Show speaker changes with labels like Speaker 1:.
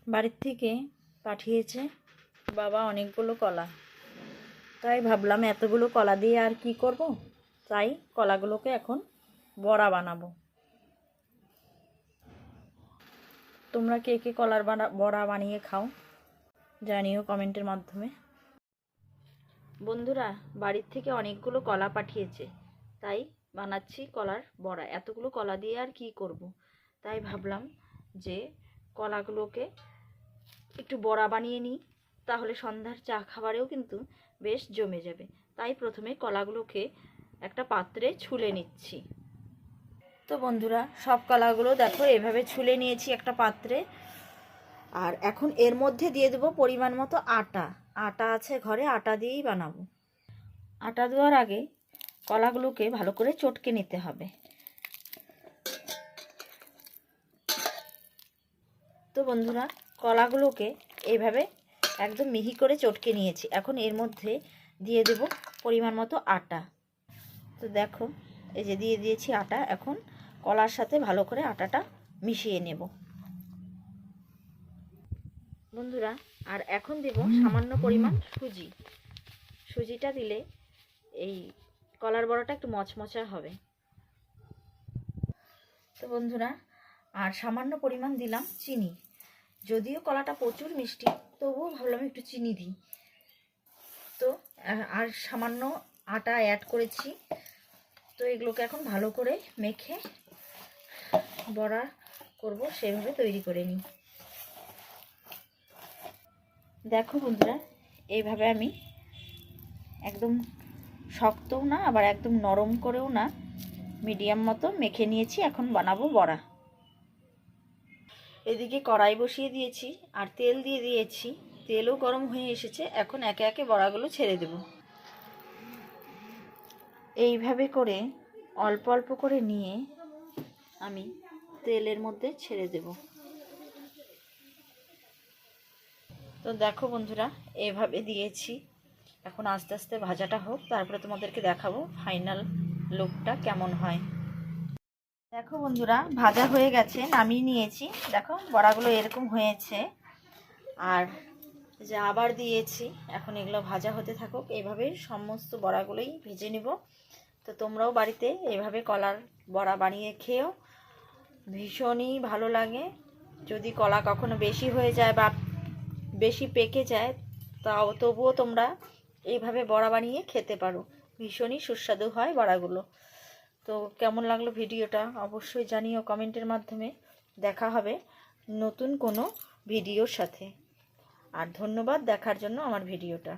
Speaker 1: বাড়ির থেকে পাঠিয়েছে বাবা অনেকগুলো কলা। তাই ভাবলাম এতগুলো কলা দিয়ে আর কি করব, তাই কলাগুলোকে এখন বড়া বানাবো। তোমরা কে কে কলার বড়া বানিয়ে খাও জানিও কমেন্টের মাধ্যমে। বন্ধুরা, বাড়ির থেকে অনেকগুলো কলা পাঠিয়েছে, তাই বানাচ্ছি কলার বড়া। এতগুলো কলা দিয়ে আর কি করব, তাই ভাবলাম যে কলাগুলোকে একটু বড়া বানিয়ে নিই, তাহলে সন্ধ্যার চা খাবারেও কিন্তু বেশ জমে যাবে। তাই প্রথমে কলাগুলোকে একটা পাত্রে ছুলে নিচ্ছি। তো বন্ধুরা, সব কলাগুলো দেখো এভাবে ছুলে নিয়েছি একটা পাত্রে। আর এখন এর মধ্যে দিয়ে দেবো পরিমাণ মতো আটা। আটা আছে ঘরে, আটা দিয়েই বানাবো। আটা দেওয়ার আগে কলাগুলোকে ভালো করে চটকে নিতে হবে। তো বন্ধুরা, কলাগুলোকে এইভাবে একদম মিহি করে চটকে নিয়েছি। এখন এর মধ্যে দিয়ে দেব পরিমাণ মতো আটা। তো দেখো এই যে দিয়ে দিয়েছি আটা। এখন কলার সাথে ভালো করে আটাটা মিশিয়ে নেব বন্ধুরা। আর এখন দেব সামান্য পরিমাণ সুজি। সুজিটা দিলে এই কলার বড়াটা একটু মচমচা হবে। তো বন্ধুরা, আর সামান্য পরিমাণ দিলাম চিনি। যদিও কলাটা প্রচুর মিষ্টি, তবুও ভাবলাম একটু চিনি দিই। তো আর সামান্য আটা অ্যাড করেছি। তো এগুলোকে এখন ভালো করে মেখে বড়া করব, সেভাবে তৈরি করে নিই। দেখো বন্ধুরা, এইভাবে আমি একদম শক্তও না আবার একদম নরম করেও না, মিডিয়াম মতো মেখে নিয়েছি। এখন বানাবো বড়া। এদিকে কড়াই বসিয়ে দিয়েছি আর তেল দিয়ে দিয়েছি। তেলও গরম হয়ে এসেছে। এখন একে একে বড়াগুলো ছেড়ে দেব। এইভাবে করে অল্প অল্প করে নিয়ে আমি তেলের মধ্যে ছেড়ে দেব। তো দেখো বন্ধুরা, এভাবে দিয়েছি। এখন আস্তে আস্তে ভাজাটা হোক, তারপরে তোমাদেরকে দেখাবো ফাইনাল লুকটা কেমন হয়। দেখো বন্ধুরা, ভাজা হয়ে গেছে, নামিয়ে নিয়েছি। দেখো বড়াগুলো এরকম হয়েছে। আর যে আবার দিয়েছি। এখন এগুলো ভাজা হতে থাকুক। এইভাবে সমস্ত বড়াগুলোই ভেজে নিব। তো তোমরাও বাড়িতে এভাবে কলার বড়া বানিয়ে খেও, ভীষণই ভালো লাগে। যদি কলা কখনো বেশি হয়ে যায় বা বেশি পেকে যায়, তবুও তোমরা এইভাবে বড়া বানিয়ে খেতে পারো। ভীষণই সুস্বাদু হয় বড়াগুলো। তো কেমন লাগলো ভিডিওটা অবশ্যই জানিও কমেন্টের মাধ্যমে। দেখা হবে নতুন কোনো ভিডিওর সাথে। আর ধন্যবাদ দেখার জন্য আমার ভিডিওটা।